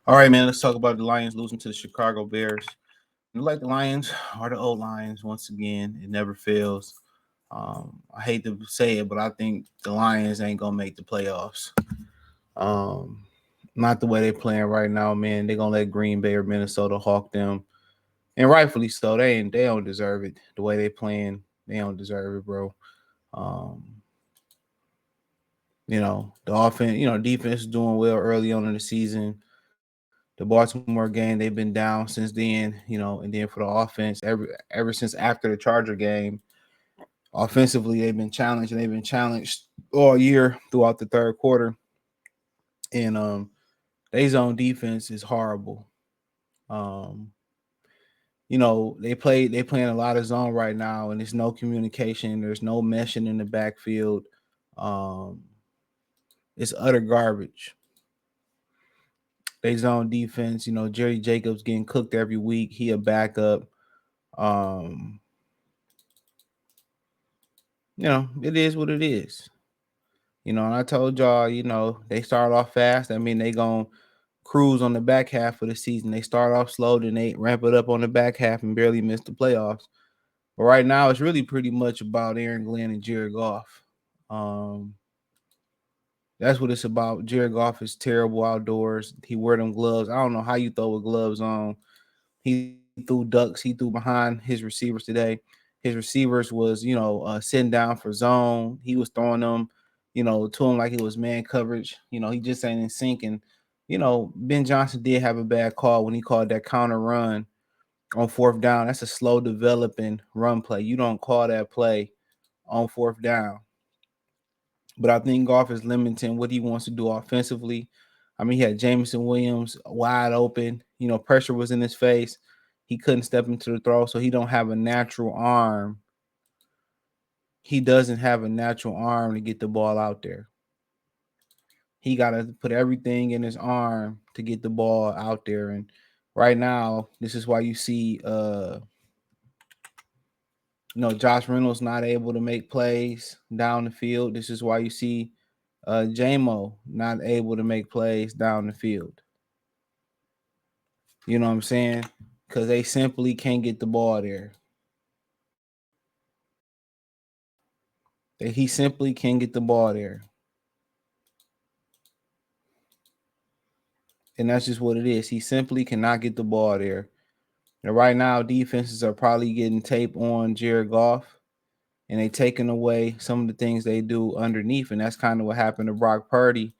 All right, man. Let's talk about the Lions losing to the Chicago Bears. Like the Lions are the old Lions once again. It never fails. I hate to say it, but I think the Lions ain't gonna make the playoffs. Um, Not the way they're playing right now, man. They're gonna let Green Bay or Minnesota hawk them, and rightfully so. They don't deserve it. The way they playing, they don't deserve it, bro. Um, the offense, defense is doing well early on in the season. The Baltimore game, they've been down since then, and then for the offense, ever since after the Charger game, offensively they've been challenged and they've been challenged all year throughout the third quarter. And their zone defense is horrible. Um, they playing a lot of zone right now, and there's no communication, there's no meshing in the backfield. Um, it's utter garbage. They zone defense, Jerry Jacobs getting cooked every week. He a backup. Um, it is what it is. And I told y'all, they start off fast. I mean, they going to cruise on the back half of the season. They start off slow, then they ramp it up on the back half and barely miss the playoffs. But right now, it's really pretty much about Aaron Glenn and Jared Goff. Um, that's what it's about. Jared Goff is terrible outdoors. He wear them gloves. I don't know how you throw with gloves on. He threw ducks. He threw behind his receivers today. His receivers was, sitting down for zone. He was throwing them, to him like it was man coverage. He just ain't in sync. And, Ben Johnson did have a bad call when he called that counter run on fourth down. That's a slow developing run play. You don't call that play on fourth down. But I think Goff is limiting what he wants to do offensively. I mean, he had Jameson Williams wide open. Pressure was in his face. He couldn't step into the throw, so he don't have a natural arm. He doesn't have a natural arm to get the ball out there. He got to put everything in his arm to get the ball out there. And right now, this is why you see, Josh Reynolds not able to make plays down the field. This is why you see JMO not able to make plays down the field. You know what I'm saying? Because they simply can't get the ball there. He simply can't get the ball there. And that's just what it is. He simply cannot get the ball there. And right now, defenses are probably getting tape on Jared Goff, and they taking away some of the things they do underneath. And that's kind of what happened to Brock Purdy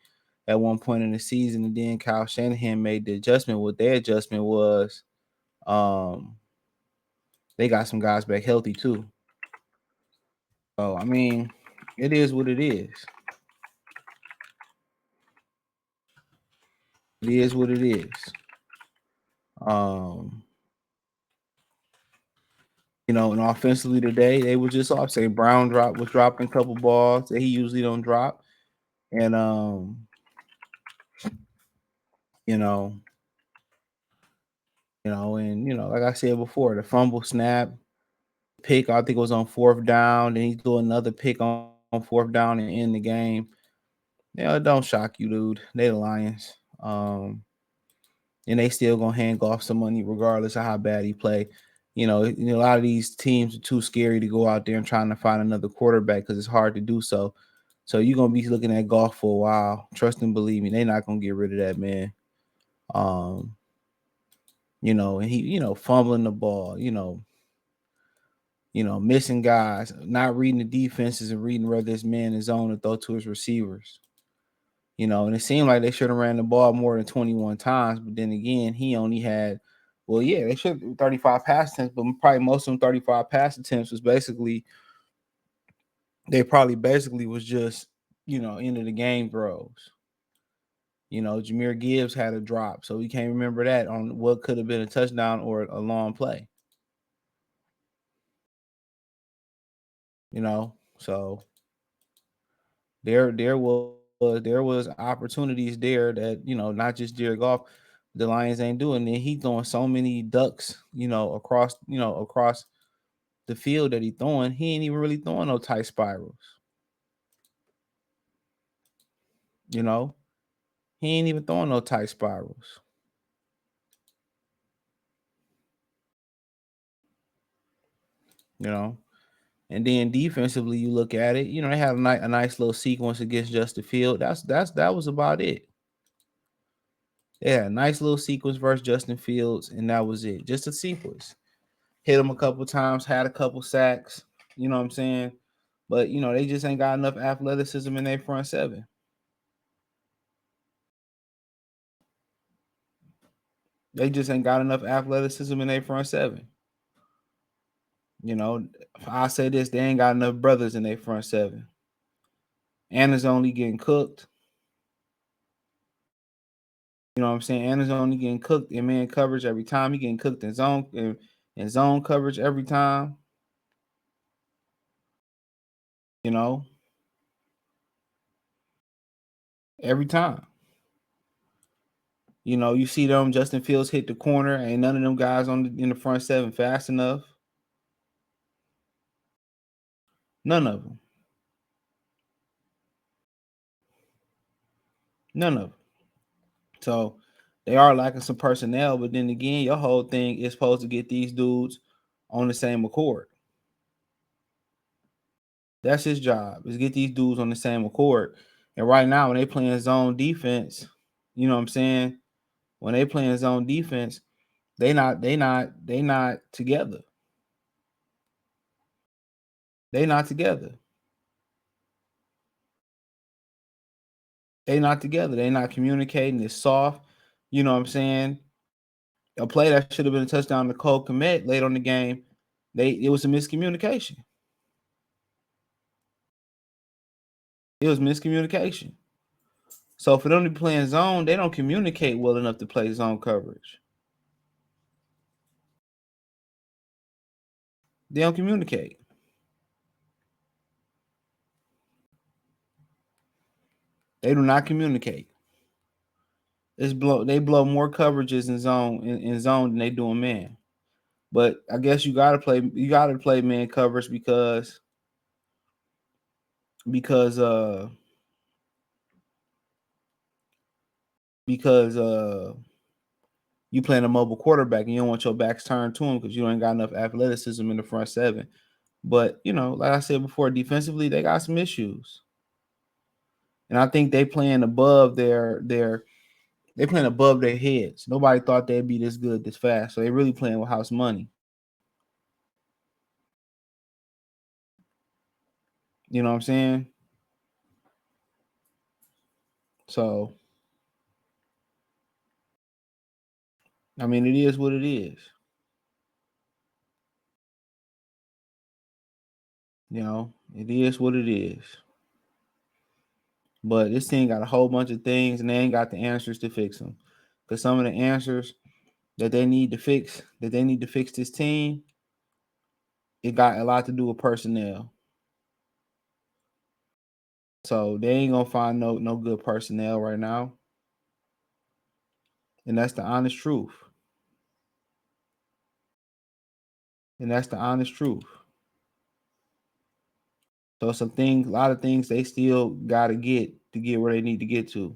at one point in the season. And then Kyle Shanahan made the adjustment. What their adjustment was, they got some guys back healthy too. So, I mean, it is what it is. It is what it is. Um, and offensively today, they were just off. Say Brown was dropping a couple balls that he usually don't drop. And you know, like I said before, the fumble snap, pick, I think it was on fourth down, then he threw another pick on fourth down and end the game. It don't shock you, dude. They the Lions. And they still gonna hand Goff some money regardless of how bad he play. A lot of these teams are too scary to go out there and trying to find another quarterback because it's hard to do so. So you're gonna be looking at Goff for a while. Trust and believe me, they're not gonna get rid of that man. And he, fumbling the ball, missing guys, not reading the defenses and reading whether this man is on to throw to his receivers. And it seemed like they should have ran the ball more than 21 times, but then again, he only had, well, yeah, they should have 35 pass attempts, but probably most of them 35 pass attempts was basically, they probably basically was just, end of the game throws. Jahmyr Gibbs had a drop, so we can't remember that on what could have been a touchdown or a long play. So there was opportunities there that not just Jared Goff, the Lions ain't doing. And he throwing so many ducks, across the field that he throwing. He ain't even really throwing no tight spirals. He ain't even throwing no tight spirals. you know. And then defensively, you look at it, they had a nice little sequence against Justin Field. That was about it. Yeah, nice little sequence versus Justin Fields, and that was it. Just a sequence. Hit him a couple times, had a couple sacks. You know what I'm saying? But they just ain't got enough athleticism in their front seven. They just ain't got enough athleticism in their front seven. I say this, they ain't got enough brothers in their front seven. Anna's only getting cooked. You know what I'm saying? Anna's only getting cooked in man coverage every time. He getting cooked in zone coverage every time. You know, every time. You see them. Justin Fields hit the corner. Ain't none of them guys in the front seven fast enough. None of them. None of them. So they are lacking some personnel. But then again, your whole thing is supposed to get these dudes on the same accord. That's his job, is get these dudes on the same accord. And right now, when they playing zone defense, you know what I'm saying? When they playing zone defense, they not together. They not together. They not together. They not communicating. It's soft. You know what I'm saying? A play that should have been a touchdown to Cole Kmet late on the game, it was a miscommunication. It was miscommunication. So for them to be playing zone, they don't communicate well enough to play zone coverage. They don't communicate. They do not communicate. They blow more coverages in zone than they do in man. But I guess you gotta play man coverage because you playing a mobile quarterback and you don't want your backs turned to him because you ain't got enough athleticism in the front seven. But like I said before, defensively they got some issues, and I think they playing above they playing above their heads. Nobody thought they'd be this good this fast, so they really playing with house money. You know what I'm saying? So I mean, it is what it is. It is what it is. But this team got a whole bunch of things, and they ain't got the answers to fix them. Because some of the answers that they need to fix this team, it got a lot to do with personnel. So they ain't gonna find no good personnel right now, and that's the honest truth. And that's the honest truth. So a lot of things they still got to get where they need to get to.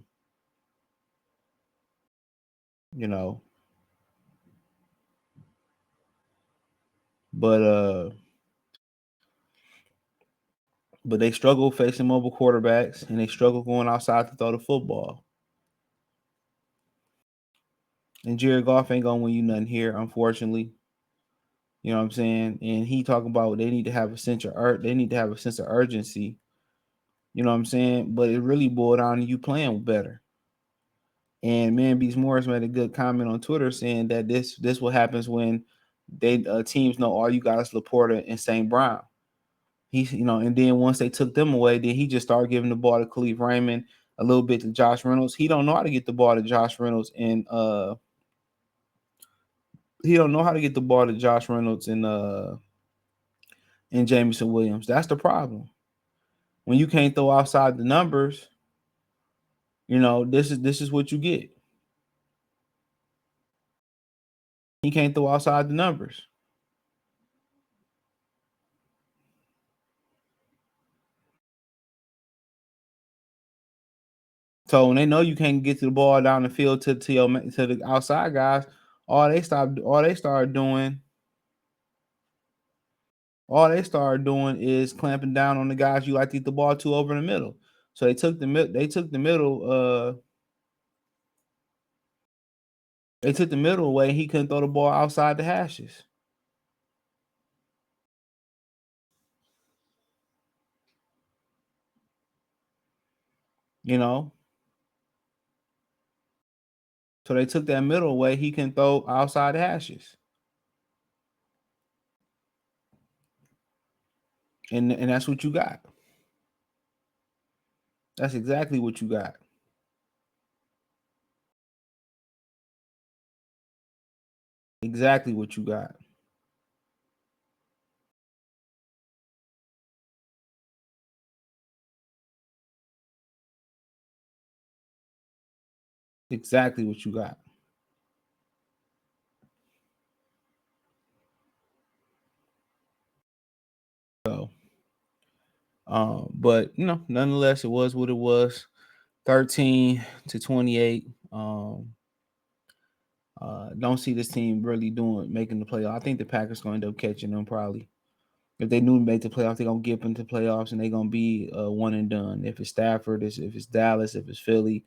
You know, but they struggle facing mobile quarterbacks, and they struggle going outside to throw the football. And Jared Goff ain't gonna win you nothing here, unfortunately. You know what I'm saying? And he talking about they need to have a sense of urgency. You know what I'm saying? But it really boiled down to you playing better. And Man Beats Morris made a good comment on Twitter saying that this what happens when they teams know all you got is Laporta and St. Brown. And then once they took them away, then he just started giving the ball to Khalif Raymond, a little bit to Josh Reynolds. He don't know how to get the ball to Josh Reynolds and he don't know how to get the ball to Josh Reynolds and Jameson Williams. That's the problem. When you can't throw outside the numbers, this is what you get. He can't throw outside the numbers. So when they know you can't get to the ball down the field to the outside guys, all they start doing all they started doing is clamping down on the guys you like to get the ball to over in the middle. So they took the middle away. He couldn't throw the ball outside the hashes. You know, so they took that middle away. He can throw outside the hashes, and that's what you got. That's exactly what you got. Exactly what you got. Exactly what you got. So, but nonetheless, it was what it was. 13-28. Don't see this team really making the playoff. I think the Packers going to end up catching them probably. If they knew to make the playoffs, they're gonna get into playoffs and they're gonna be one and done. If it's Stafford, if it's Dallas, if it's Philly,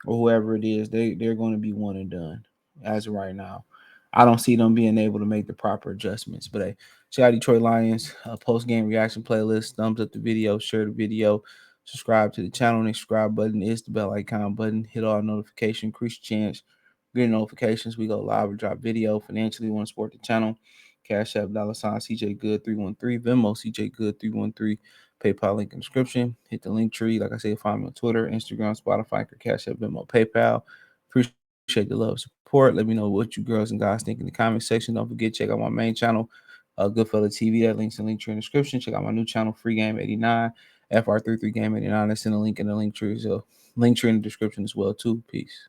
or whoever it is, they're going to be one and done as of right now. I don't see them being able to make the proper adjustments. But hey, check out Detroit Lions post game reaction playlist. Thumbs up the video, share the video, subscribe to the channel. And the subscribe button is the bell icon button. Hit all notification, increase your chance. Get notifications. We go live or drop video. Financially, want to support the channel. Cash App $ CJ Good 313, Venmo CJ Good 313. PayPal link in the description. Hit the link tree. Like I said, find me on Twitter, Instagram, Spotify, Cash App, Venmo, PayPal. Appreciate the love, support. Let me know what you girls and guys think in the comment section. Don't forget, check out my main channel, Goodfella TV. That link's in the link tree in the description. Check out my new channel, Free Game 89, FR33 Game 89. That's in the link tree. So link tree in the description as well, too. Peace.